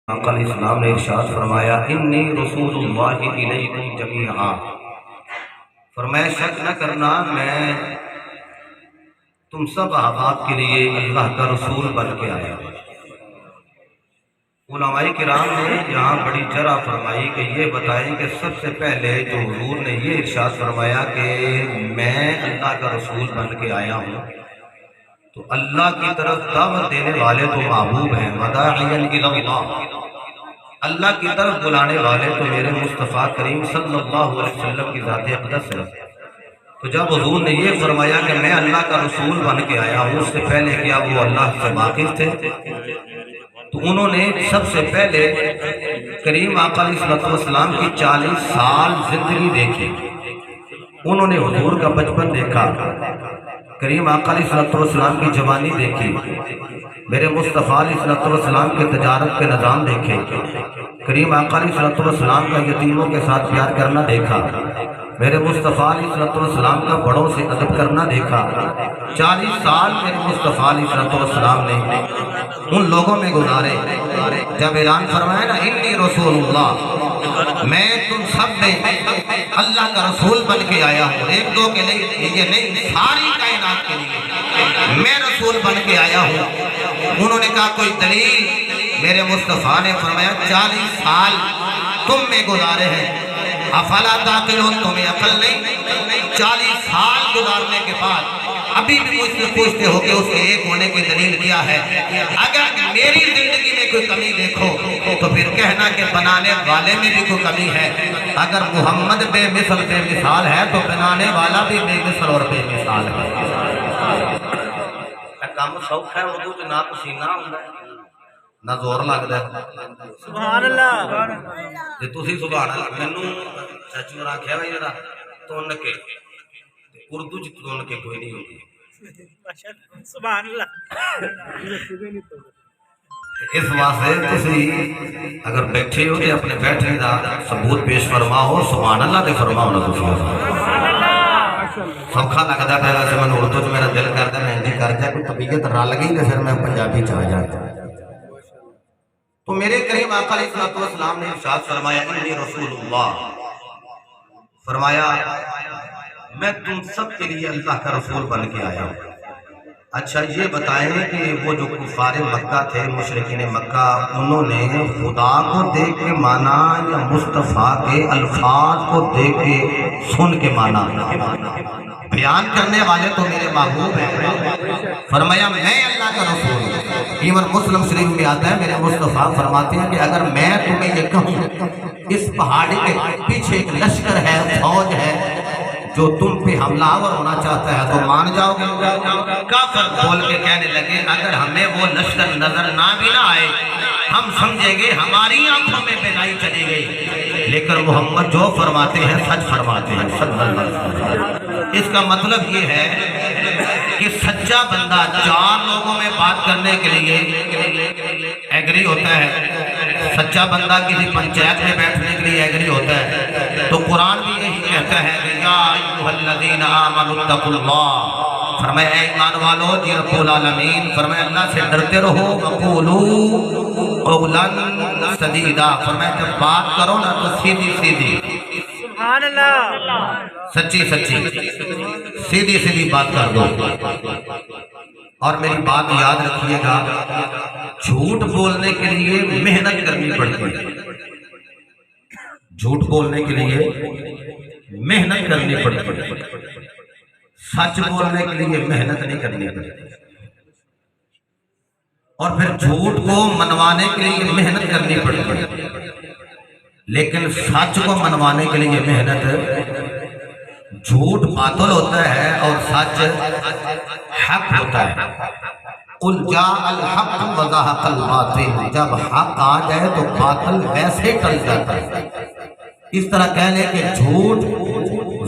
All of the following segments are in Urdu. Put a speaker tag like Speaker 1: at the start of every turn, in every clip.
Speaker 1: آقا علیہ السلام نے ارشاد فرمایا انی رسول اللہ الیکم جمیعا، فرمایا شک نہ کرنا میں تم سب احباب کے لیے اللہ کا رسول بن کے آیا ہوں۔ علماء کرام نے یہاں بڑی جرح فرمائی کہ یہ بتائیں کہ سب سے پہلے جو حضور نے یہ ارشاد فرمایا کہ میں اللہ کا رسول بن کے آیا ہوں، تو اللہ کی طرف دعوت دینے والے تو محبوب ہیں، مداعیا الی اللہ، اللہ کی طرف بلانے والے تو میرے مصطفیٰ کریم صلی اللہ علیہ وسلم کی ذات اقدس ہے۔ تو جب حضور نے یہ فرمایا کہ میں اللہ کا رسول بن کے آیا ہوں، اس سے پہلے کیا وہ اللہ سے واقف تھے؟ تو انہوں نے سب سے پہلے کریم آقا علیہ السلام کی 40 سال زندگی دیکھی، انہوں نے حضور کا بچپن دیکھا، کریم آقا علیہ السلام کی جوانی دیکھی، میرے مصطفیٰ علیہ السلام کے تجارت کے نظام دیکھے، کریم آقا علیہ السلام کا یتیموں کے ساتھ پیار کرنا دیکھا، میرے مصطفیٰ علیہ السلام کا بڑوں سے ادب کرنا دیکھا۔ 40 سال میرے مصطفیٰ علیہ السلام نے ان لوگوں میں گزارے جب اعلان فرمایا نا انی رسول اللہ، میں تم سب میں اللہ کا رسول بن کے آیا ہوں، ایک دو کے لیے یہ نہیں، ساری کائنات کے لیے میں رسول بن کے آیا ہوں۔ انہوں نے کہا کوئی دلیل؟ میرے مصطفیٰ نے فرمایا 40 سال تم میں گزارے ہیں، افلا تعقلون، تمہیں عقل نہیں؟ 40 سال گزارنے کے بعد ابھی بھی مجھ سے پوچھتے ہو کہ اس کے ایک ہونے کی دلیل کیا ہے؟ اگر میری زندگی میں کوئی کمی دیکھو تو پھر کہنا کہ بنانے والے میں بھی کوئی کمی ہے۔ اگر محمد بے مثل بے مثال ہے تو بنانے والا بھی بے مثل اور بے مثال ہے۔ کام سوکھ ہے اردو چ نہ پسینہ ہوندا ہے نہ زور لگدا ہے۔ سبحان اللہ، جے تسی سبحان اللہ مینوں سچ میں آکھیا بھائی ذرا تن کے اردو چ تن کے کوئی نہیں ہوندی۔ سبحان اللہ، اس واسطے تسی اگر بیٹھے ہو تے اپنے بیٹھنے دا ثبوت پیش فرماؤ، سبحان اللہ تے فرماؤ نا تسی۔ سوکھا لگتا پہ ویسے میں اردو چ میرا دل کرتا میں ہندی کر جائے، کوئی طبیعت رل گئی تو پھر میں پنجابی چ آ جاتا۔ تو میرے کریم آقا علیہ السلام نے ارشاد فرمایا انی رسول اللہ، فرمایا میں تم سب کے لیے اللہ کا رسول بن کے آیا ہوں۔ اچھا یہ بتائیں کہ وہ جو کفار مکہ تھے، مشرکین مکہ، انہوں نے خدا کو دیکھ کے مانا یا مصطفیٰ کے الفاظ کو دیکھ کے سن کے مانا؟ بیان کرنے والے تو میرے محبوب ہیں۔ فرمایا میں اللہ کا رسول ہوں۔ ایون مسلم شریف میں آتا ہے میرے مصطفیٰ فرماتے ہیں کہ اگر میں تمہیں یہ کہوں اس پہاڑی کے پیچھے ایک لشکر ہے، فوج ہے جو تم پہ حملہ آور ہونا چاہتا ہے تو مان جاؤ گے؟ کافر بول کے کہنے لگے اگر ہمیں وہ لشکر نظر نہ بھی نہ آئے ہم سمجھیں گے ہماری آنکھوں میں بینائی چلی گئی، لیکن محمد جو فرماتے ہیں سچ فرماتے ہیں صلی اللہ علیہ وسلم۔ اس کا مطلب یہ ہے کہ سچا بندہ 4 لوگوں میں بات کرنے کے لیے ایگری ہوتا ہے، سچا بندہ کسی پنچایت میں بیٹھنے کے لیے ایگری ہوتا ہے۔ تو قرآن بھی یہی کہتا ہے کہ یا ایھا الذین آمنوا اتقوا اللہ، فرمایا اے ایمان والو جی رب العالمین، فرمایا اللہ سے ڈرتے رہو، وقولوا قولا سدیدا، فرمایا جب بات کرو نا تو سیدھی سیدھی، سبحان اللہ، سچی سچی سیدھی سیدھی بات کر دو۔ اور میری بات یاد رکھیے گا، جھوٹ بولنے کے لیے محنت کرنی پڑتی ہے، جھوٹ بولنے کے لیے محنت کرنی پڑتی ہے، سچ بولنے کے لیے محنت نہیں کرنی پڑتی، اور پھر جھوٹ کو منوانے کے لیے محنت کرنی پڑتی ہے، لیکن سچ کو منوانے کے لیے محنت، جھوٹ باطل ہوتا ہے اور سچ حق ہوتا ہے۔ قل جاء الحق وزهق الباطل، جب حق آ جائے تو باطل ویسے ٹل جاتا ہے۔ اس طرح کہہ لیں کہ جھوٹ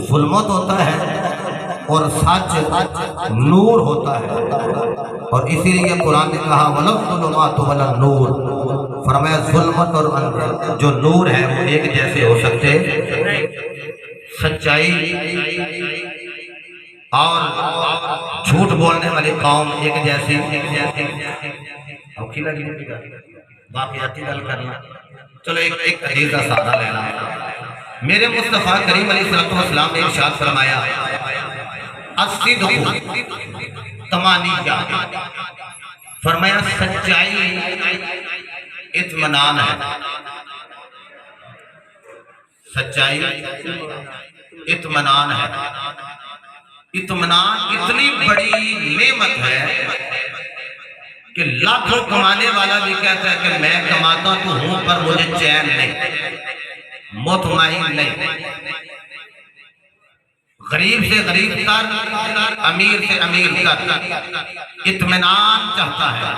Speaker 1: ظلمت ہوتا ہے اور سچ نور ہوتا ہے، اور اسی لیے قرآن نے کہا وَلَا الظُّلُمَاتُ وَلَا النُّورُ، فرمایا ظلمت اور جو نور ہے وہ ایک جیسے ہو سکتے، سچائی اور جھوٹ بولنے والی قوم ایک جیسی، اوکھی لگی واقعاتی گل کرنا. چلو ایک حدیث کا سادہ لینا. میرے مصطفیٰ کریم علیہ السلام نے ارشاد فرمایا الصدق تمانیہ، فرمایا سچائی اطمینان ہے. سچائی اطمینان ہے. اطمینان اتنی بڑی نعمت ہے کہ لاکھوں کمانے والا بھی کہتا ہے کہ میں کماتا تو ہوں پر مجھے چین نہیں، مطمئن نہیں. غریب سے غریب تر، امیر سے امیر تر اطمینان چاہتا ہے.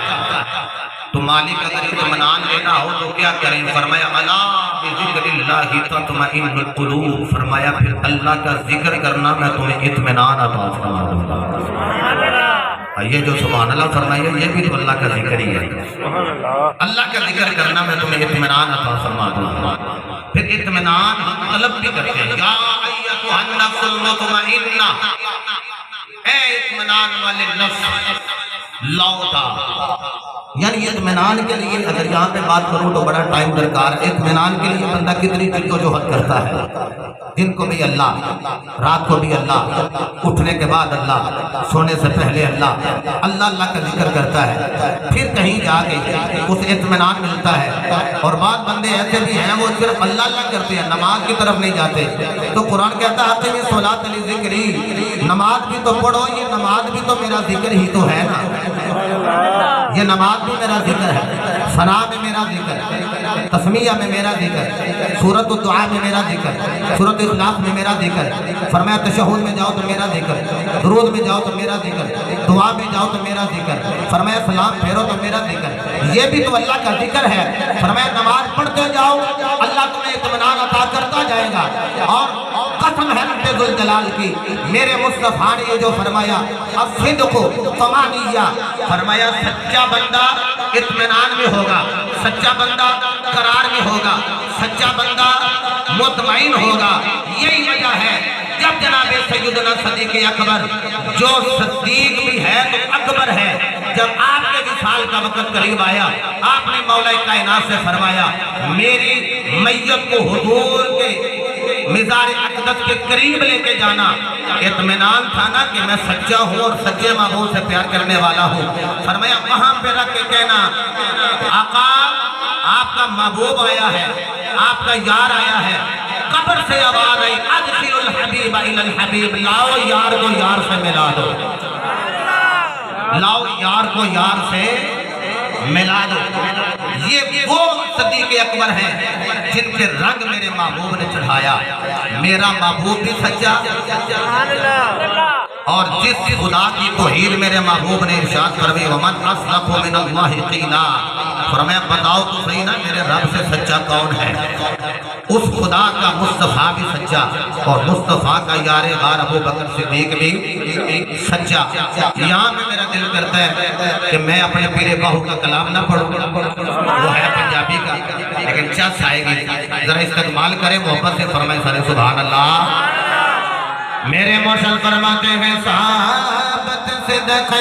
Speaker 1: تو مالک اگر اطمینان لینا ہو تو کیا کریں؟ فرمایا الا بذکر اللہ تطمئن القلوب، فرمایا پھر اللہ کا ذکر کرنا میں تمہیں اطمینان عطا فرما دوں گا. یہ جو سبحان اللہ فرمائیے یہ بھی تو اللہ کا ذکر ہی ہے. اللہ کا ذکر کرنا میں تمہیں اطمینان عطا فرما دوں گا. پھر اطمینان طلب بھی کرتے ہیں. یا ایتھا النفس المطمئنہ، اے اطمینان والے نفس لوٹا. یعنی اطمینان کے لیے اگر یہاں پہ بات کروں تو بڑا ٹائم درکار ہے. اطمینان کے لیے بندہ کتنی جدوجہد کرتا ہے. دن کو بھی اللہ، رات کو بھی اللہ، اٹھنے کے بعد اللہ، سونے سے پہلے اللہ اللہ کا ذکر کرتا ہے. پھر کہیں جا کے اسے اطمینان ملتا ہے. اور بعض بندے ایسے بھی ہیں وہ صرف اللہ کرتے ہیں، نماز کی طرف نہیں جاتے. تو قرآن کہتا ہے اقیم الصلاۃ لذکری، نماز بھی تو پڑھو. یہ نماز بھی تو میرا ذکر ہی تو ہے نا. یہ نماز بھی میرا ذکر ہے، ثنا میں میرا ذکر، تسمیہ میں میرا ذکر، سورۃ الدعاء میں میرا ذکر، سورۃ اخلاص میں میرا ذکر. فرمایا تشہد میں جاؤ تو میرا ذکر، درود میں جاؤ تو میرا ذکر، دعا میں جاؤ تو میرا ذکر. فرمایا سلام پھیرو تو میرا ذکر. یہ بھی تو اللہ کا ذکر ہے. فرمایا نماز پڑھتے جاؤ اللہ تمہیں اطمینان عطا کرتا جائے گا. اور قسم ہے رب ذوالجلال کی، میرے مصطفیٰ نے یہ جو فرمایا الصدق طمانیہ، فرمایا سچا بندہ اطمینان میں ہوگا، سچا بندہ قرار میں ہوگا، سچا بندہ مطمئن ہوگا. یہی وجہ ہے جب جناب سیدنا صدیق اکبر، جو صدیق بھی ہے تو اکبر ہے، جب آپ کے وصال کا وقت قریب آیا آپ نے مولا کائنات سے فرمایا میری میت کو حضور کے مزار اقدس کے قریب لے کے جانا. اطمینان تھا نا کہ میں سچا ہوں اور سچے محبوب سے پیار کرنے والا ہوں. فرمایا وہاں پہ رکھ کے کہنا آقا آپ کا محبوب آیا ہے، آپ کا یار آیا ہے. قبر سے آواز آئی ادخل الحبیب الی الحبیب، لاؤ یار کو یار سے ملا دو، لاؤ یار کو یار سے ملا دو. یہ وہ صدیق اکبر ہیں جن کے رنگ میرے محبوب نے چڑھایا. میرا محبوب بھی سچا، اور جس خدا کی توحید میرے محبوب نے ارشاد فرمائی ومن اصدق من اللہ قیلا، فرمایا بتاؤ تو صحیح نا میرے رب سے سچا کون ہے. اس خدا کا مصطفیٰ بھی سچا اور مصطفیٰ کا یار غار ابو بکر صدیق بھی سچا. یہاں پہ میرا دل کرتا ہے کہ میں اپنے پیر باہو کا کلام نہ پڑھوں، وہ ہے پنجابی کا لیکن چس آئے گی، ذرا استقبال کرے محبت سے. فرمائے سارے سبحان اللہ. میرے مرشد فرماتے ہیں صحابت صدق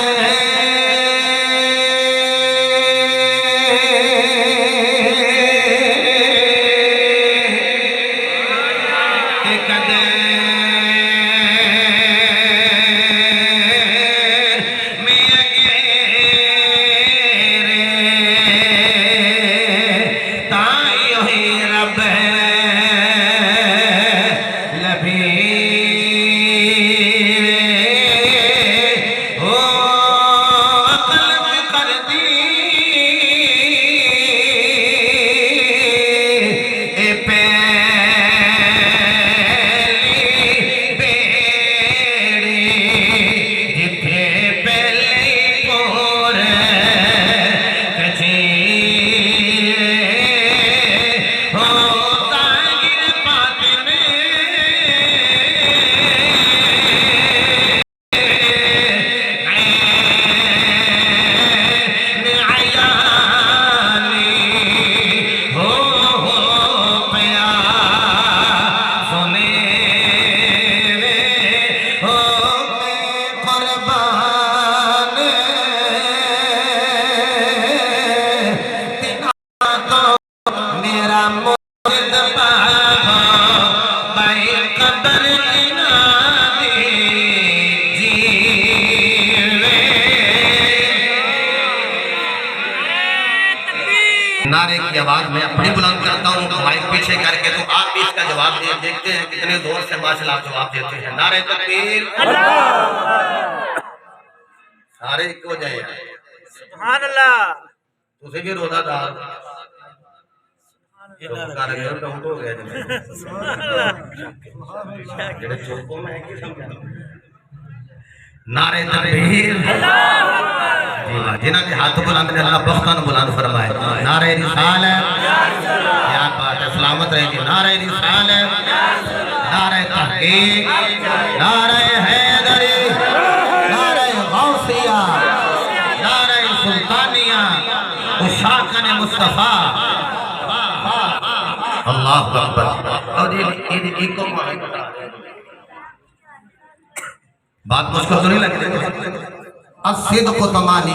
Speaker 1: کی آواز میں اپنی بلند کرتا ہوں مائک پیچھے کر کے، تو آپ بھی اس کا جواب دیکھتے ہیں کتنے زور سے ماشاءاللہ آپ جواب دیتے ہیں۔ نعرہ تکبیر، سارے ایک ہو جائیں
Speaker 2: سبحان اللہ،
Speaker 1: تسی بھی روزہ دار نعرہ تکبیر، جنہاں کے ہاتھ بلند نے اللہ بختان بلند فرمائے۔ نعرہ رسالت، کیا بات ہے، سلامت رہے گی۔ نعرہ رسالت، نعرہ تحقیق، نعرہ حیدری، نعرہ غوثیہ، نعرہ سلطانیہ، اشاقن مصطفیٰ، اللہ اکبر۔ اور ایک کو بات مشکل تو نہیں لگتی؟ الصدق تمانی،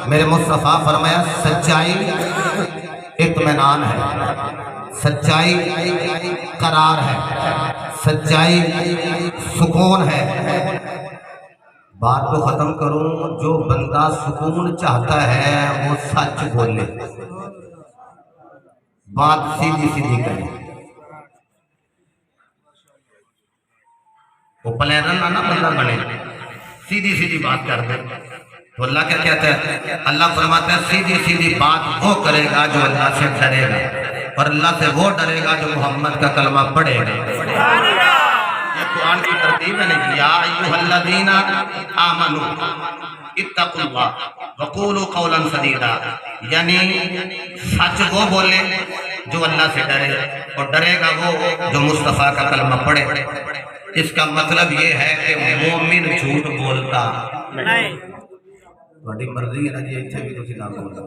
Speaker 1: میرے مصطفیٰ فرمایا سچائی اطمینان ہے، سچائی قرار ہے، سچائی سکون ہے۔ بات کو ختم کروں، جو بندہ سکون چاہتا ہے وہ سچ بولے، بات سیدھی سیدھی کرے، وہ پلیرن نہ بندہ بنے، سیدھی سیدھی بات کر دے۔ تو اللہ کیا کہتا ہے؟ اللہ فرماتا ہے سیدھی سیدھی بات وہ کرے گا جو اللہ سے ڈرے گا، اور اللہ سے وہ ڈرے گا جو محمد کا کلمہ پڑھے گا۔ یہ قرآن کی ترتیب ہے نہیں، یا ایھا الذین آمنوا اتقوا اللہ وقولوا قولا سدیدا، یعنی سچ وہ بولے جو اللہ سے ڈرے، اور ڈرے گا وہ جو مصطفیٰ کا کلمہ پڑھے۔ اس کا مطلب یہ ہے کہ مومن جھوٹ بولتا نہیں، بڑی مرضی ہے نا جی، اتنے بھی تو نہ بولتا،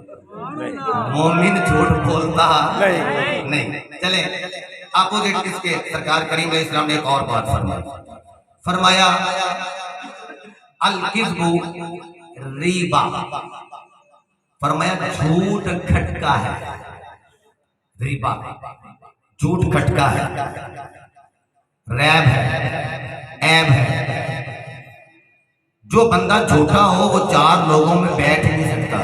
Speaker 1: مومن جھوٹ بولتا نہیں۔ چلیں اپوزٹ اس کے سرکار کریم علیہ السلام نے ایک اور بات فرمایا الکذب ریبا، فرمایا جھوٹ کھٹکا ہے، ریبا جھوٹ کھٹکا ہے، ریب ہے، عیب ہے۔ جو بندہ جھوٹا ہو وہ چار لوگوں میں بیٹھ نہیں سکتا،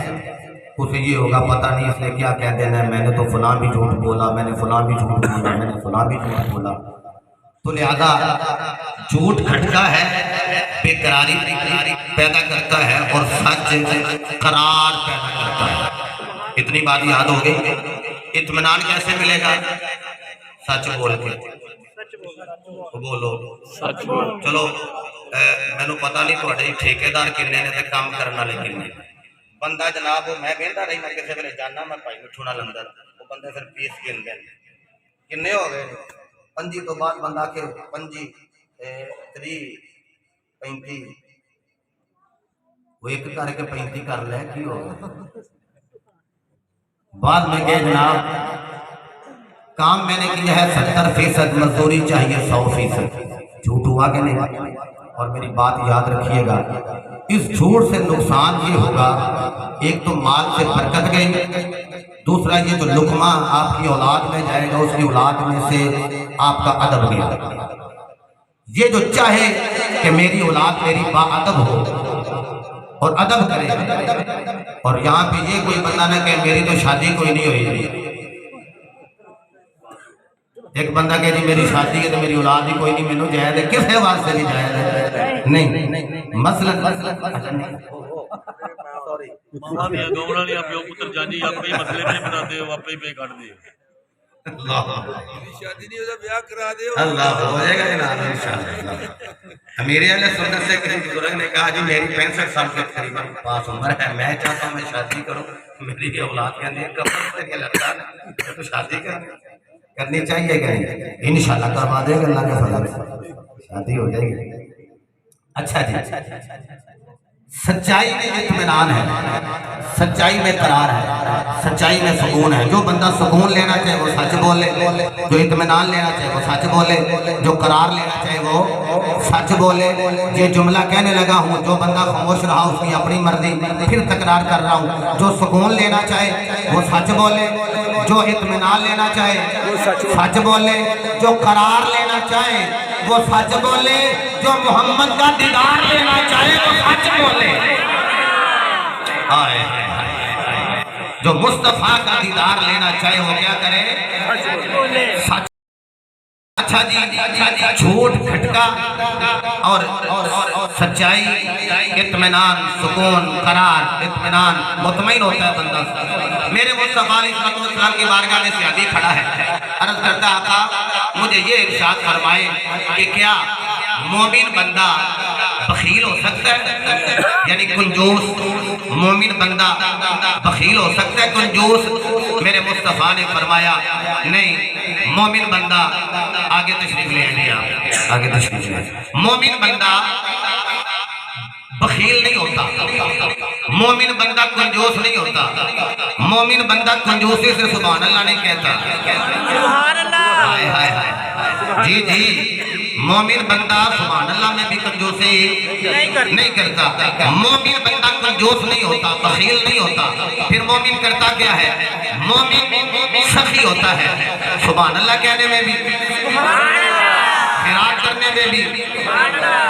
Speaker 1: اسے یہ ہوگا پتہ نہیں اس نے کیا کہہ دینا ہے، میں نے تو فلاں بھی جھوٹ بولا، میں نے فلاں بھی جھوٹ بولا، میں نے فلاں بھی جھوٹ بولا۔ تو لہذا جھوٹ کھٹکا ہے، بے قراری پیدا کرتا ہے، اور سچ قرار پیدا کرتا ہے۔ اتنی بات یاد ہو گئی۔ اطمینان کیسے ملے گا؟ سچ بول کے، بولو سچ بولو۔ چلو میں نے پتا نہیں تھوڑے ٹھیکیدار کنے نے تے کام کرن والے کنے، بندہ جناب میں ویندا رہی، میں کسے ویلے جانا میں بھائی مٹھو نال اندر، وہ بندے پھر پیس گن دے کنے ہو گئے، 25 تو بعد بندہ کہ 25 30 35، وہ ایک کر کے 35 کر لے، کی ہو گیا؟ بعد میں کہ جناب کام میں نے کیا ہے 70% مزدوری چاہیے 100%، جھوٹ ہوا کہ نہیں؟ اور میری بات یاد رکھیے گا، اس جھوٹ سے نقصان یہ ہوگا، ایک تو مال سے برکت گئی، دوسرا یہ جو لقمہ آپ کی اولاد میں جائے گا اس کی اولاد میں سے آپ کا ادب گیا۔ یہ جو چاہے کہ میری اولاد میری با ادب ہو اور ادب کرے، اور یہاں پہ یہ کوئی بندہ نہ کہ میری تو شادی کوئی نہیں ہوئی، ایک بندہ کہ جی میری شادی ہے تو میری اولاد ہی کوئی نہیں، مینوں جائز ہے، کس حوالے سے نہیں جائز ہے؟ نہیں، مثلا
Speaker 2: ماما میاں گاؤں والی آپ پتر جانی آپ ہی مسئلے نہیں بناتے ہو، آپ ہی پہ کاٹ دے، شادی نہیں ہوتا بیاہ کرا دے،
Speaker 1: اللہ ہو جائے گا جناب انشاءاللہ۔ امیر اہل سنت سے کسی بزرگ نے کہا جی میری 65 سال کے قریب پاس عمر ہے، میں چاہتا ہوں میں شادی کروں، میری اولاد کہنے ہے کمر سے کہ لڑکا ہے تو شادی کرنی چاہیے کہ نہیں؟ انشاءاللہ کروا دے گا اللہ کے فضل سے، شادی ہو جائے گی۔ اچھا جی، سچائی میں اطمینان ہے، سچائی میں قرار ہے، سچائی میں سکون ہے۔ جو بندہ سکون لینا چاہے وہ سچ بولے، جو اطمینان لینا چاہے وہ سچ بولے، جو قرار لینا چاہے وہ سچ بولے۔ یہ جملہ کہنے لگا ہوں، جو بندہ خاموش رہا اس کی اپنی مرضی، پھر تکرار کر رہا ہوں، جو سکون لینا چاہے وہ سچ بولے، جو اطمینان لینا چاہے وہ سچ بولے، جو قرار لینا چاہے وہ سچ بولے، جو محمد کا دیدار لینا چاہے وہ سچ بولے۔ جو مصطفیٰ کا دیدار لینا چاہے وہ کیا کرے؟ سچ۔ اچھا جی، جھوٹ کھٹکا اور سچائی، اطمینان، سکون، قرار، اطمینان، مطمئن ہوتا ہے بندہ۔ میرے مصطفیٰ علیہ السلام کی بارگاہ میں صحابی کھڑا ہے، عرض کرتا آقا مجھے یہ ارشاد فرمائے کہ کیا مومن بندہ بخیل ہو سکتا ہے؟ یعنی کنجوس مومن بندہ بخیل ہو سکتا ہے، کنجوس؟ میرے مصطفیٰ نے فرمایا نہیں، مومن بندہ، آگے تشریف لے آئیے آپ، آگے تشریف لے آئیے، مومن بندہ بخیل نہیں ہوتا، مومن بندہ کنجوس نہیں ہوتا، مومن بندہ کنجوسی سے سبحان اللہ نہیں کہتا،
Speaker 3: سبحان اللہ،
Speaker 1: ہائے ہائے ہائے، جی جی، مومن بندہ سبحان اللہ میں بھی کنجوسی نہیں کرتا، مومن بندہ کنجوس نہیں ہوتا، بخیل نہیں ہوتا، پھر مومن کرتا کیا ہے؟ مومن سخی ہوتا ہے، سبحان اللہ کہنے میں بھی، خیرات کرنے میں بھی،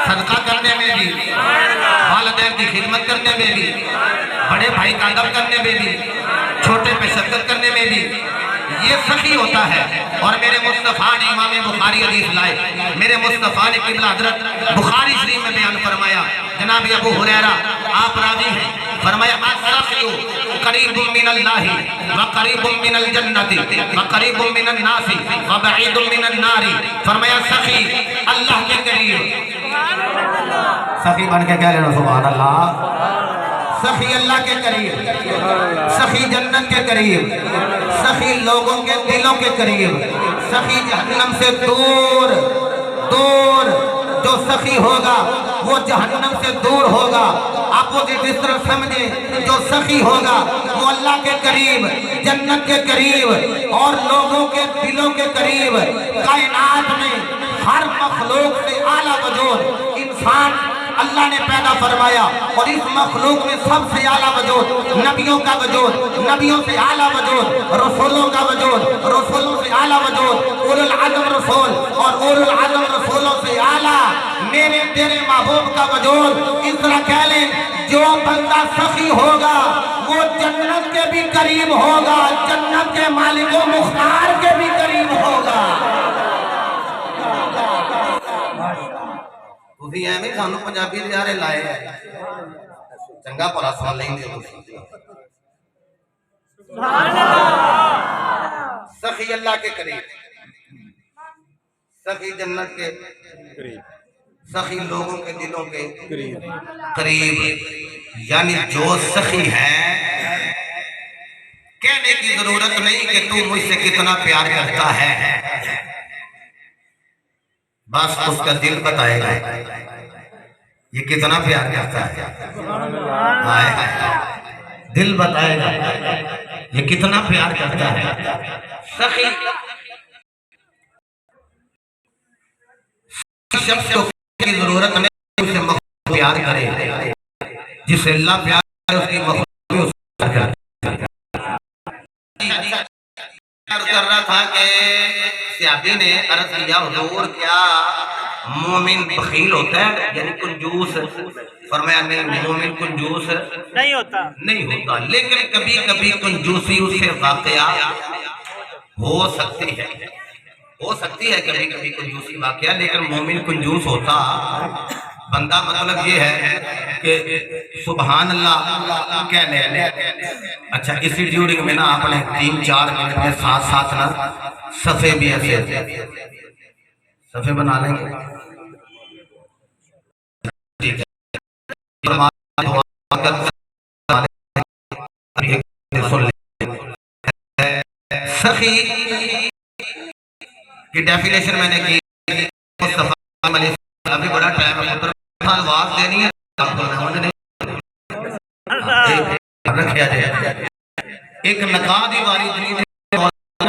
Speaker 1: صدقہ کرنے میں بھی، والدین کی خدمت کرنے میں بھی، بڑے بھائی کا ادب کرنے میں بھی، چھوٹے پہ شفقت کرنے میں بھی، یہ سخی ہوتا ہے۔ اور میرے مصطفیٰ نے امام بخاری حدیث لائے، میرے مصطفیٰ نے قبلہ حضرت بخاری شریف میں بیان فرمایا، جناب ابو ہریرہ آپ راوی ہیں، فرمایا السخی قریب من اللہ وقریب من الجنت وقریب من الناس وبعید من النار، فرمایا سخی اللہ کے قریب، سخی بن کے کہہ لینا سبحان اللہ، سخی اللہ کے قریب، سخی جنت کے قریب، سخی لوگوں کے دلوں کے قریب، سخی جہنم سے دور دور، جو سخی ہوگا وہ جہنم سے دور ہوگا، اپوزٹ اس طرح سمجھیں، جو سخی ہوگا وہ اللہ کے قریب، جنت کے قریب اور لوگوں کے دلوں کے قریب، کائنات میں ہر مخلوق سے اعلیٰ وجود انسان اللہ نے پیدا فرمایا، اور اس مخلوق میں سب سے اعلیٰ وجود نبیوں کا وجود، نبیوں سے اعلیٰ وجود رسولوں کا وجود، رسولوں سے اعلیٰ وجود اولو العزم رسول، اور اولو العزم رسولوں سے اعلیٰ میرے تیرے محبوب کا وجود۔ اس طرح کہہ لیں جو بندہ سخی ہوگا وہ جنت کے بھی قریب ہوگا، جنت کے مالک و مختار کے بھی قریب ہوگا۔ تسی ایویں سانو پنجابی دے یارے لائے چنگا بھلا سوال نہیں دے
Speaker 3: سبحان اللہ،
Speaker 1: سخی اللہ کے قریب، سخی جنت کے قریب، سخی لوگوں کے دلوں کے قریب، یعنی جو سخی ہے کہنے کی ضرورت نہیں کہ تو مجھ سے کتنا پیار کرتا ہے، بس اس کا دل بتائے گا یہ کتنا پیار کرتا ہے، دل بتائے گا یہ کتنا پیار کرتا ہے۔ سخی شخص کو کی ضرورت نہیں اسے مخلوق پیار کرے، جسے اللہ پیار کرے اس کی مخلوق بھی اسے پیار کرے۔ کر رہا تھا کہ صحابی نے عرض کیا حضور کیا مومن بخیل ہوتا ہے یعنی کنجوس؟ فرمایا نہیں، مومن کنجوس
Speaker 3: نہیں ہوتا،
Speaker 1: لیکن کبھی کبھی کنجوسی اس سے واقعہ ہو سکتی ہے، ہو سکتی ہے کبھی کبھی کنجوسی واقعہ، لیکن مومن کنجوس ہوتا بندہ مطلب یہ ہے کہ سبحان اللہ کہہ لے۔ اچھا اسی ڈیورنگ میں نا آپ نے 3-4 منٹ میں ساتھ ساتھ نا صفحے بھی ایسے صفحے بنا لیں گے، ٹھیک ہے؟ سخی کی ڈیفینیشن میں نے کی، مصطفیٰ علیہ السلام ابھی بڑا ٹائم ہے پتر آواز دینی ہے رکھیا جائے، ایک نقاد ہی واری دنی دے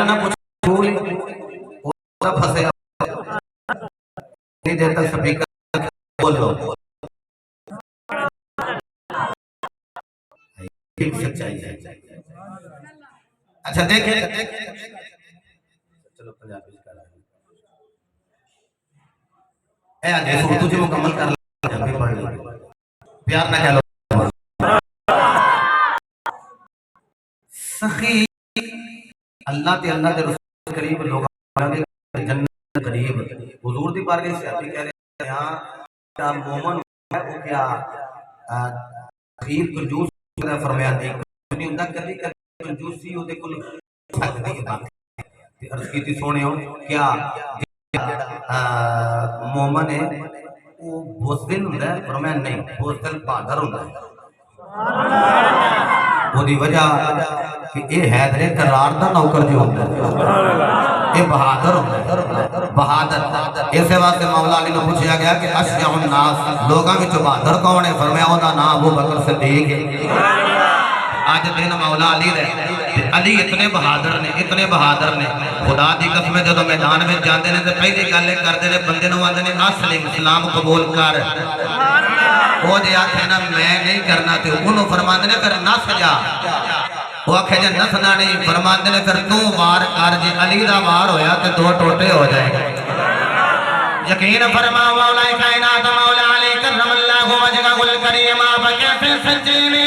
Speaker 1: نہ کچھ بھول اور پھنسے نہیں دیتا سپیکر بول لو ایک سچائی ہے۔ اچھا دیکھیں چلو پنجابی کا اے آج اردو جو مکمل کر لیں پڑھ لیں پیار نہ کہہ لو۔ سخی اللہ تے اللہ دے رسول قریب لوگ جنت قریب حضور دی بارگاہ سے ابھی کہہ رہے ہیں یہاں کیا مومن ہے وہ کیا غریب کنجوس فرمایا نہیں ہوندا کبھی کبھی کنجوسی اودے کول سکدی ہے تے عرض کیتی سونےو کیا مومن ہے وہ بزدل ہوندا ہے فرمایا نہیں بزدل بہادر ہوندا ہے وہ دی وجہ کہ اے حیدر کرار دا نوکر جو ہوتا ہے اے بہادر ہوتا ہے بہادر اسے واسطے مولا علی نے پوچھا گیا کہ اشجع الناس لوگاں وچ بہادر کون ہے فرمایا او دا نام ابو بکر صدیق ہے آج دن مولا علی رہے علی اتنے بہادر نے خدا دی قسم جدو میدان میں جاندے نے تے پہلی گل کردے نے بندے نوں آندے نے اسلم اسلام قبول کر وہ جے آکھے نا میں نہیں کرنا تے انہوں فرماندے نے پھر نس جا وہ آکھے جے نسنا نہیں فرماندے نے پھر تو وار کر جے علی دا وار ہویا تے دو ٹوٹے ہو جائے یقین فرما مولا کائنات مولا علی کرم اللہ وجہہ الکریم آپ کیسے سچے نے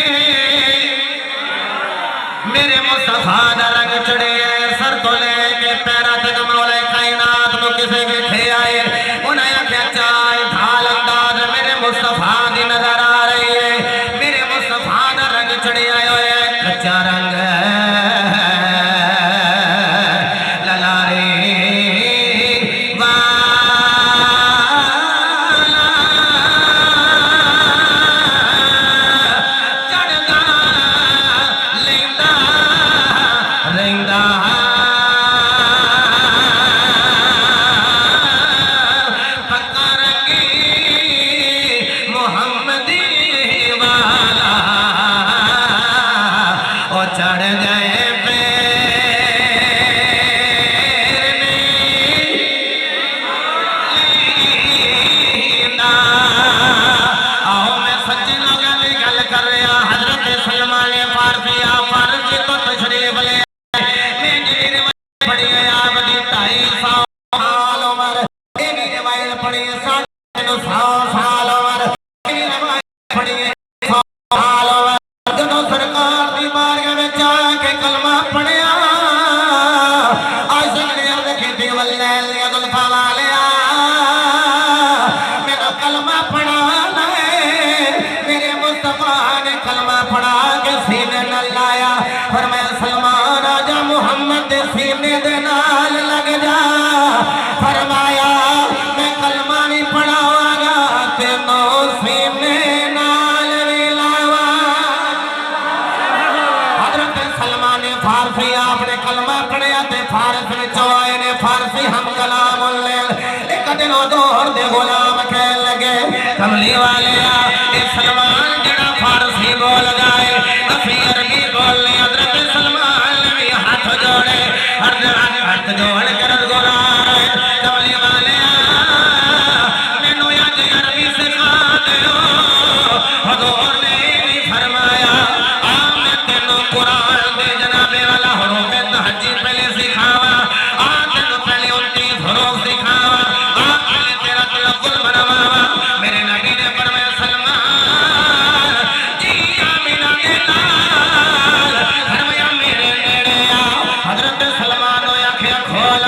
Speaker 1: میرے مصطفیٰ دا رنگ چڑھے سر تو لے کے پیرا تک مولا کائنات نو کسے بیٹھے آئے انہیں آکھیا چائے ڈھال انداز میرے مصطفیٰ دی نظر آ رہی ہے میرے مصطفیٰ دا رنگ چڑھے آئے ہوئے کچا رنگ للارے کملی والے سلمان جڑا فارسی بول جائے اسی عربی بولنے حضرت سلمان بھی ہاتھ جوڑے ہاتھ جوڑ کر گزارے کملی والے مینوں اج عربی سکھا دیو حضور نے بھی فرمایا آ میں تینوں قرآن دے جناب والا حروف تہجد پہلے سکھاوا آ تینوں پہلے 29 حروف سکھاوا آ پہلے تیرا تلفظ بنواوا میرے نبی نے فرمایا سلمان جی آمینہ کے نال فرمایا میرے نیڑے آ حضرت سلمان ہویا کھیا کھولا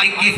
Speaker 1: 21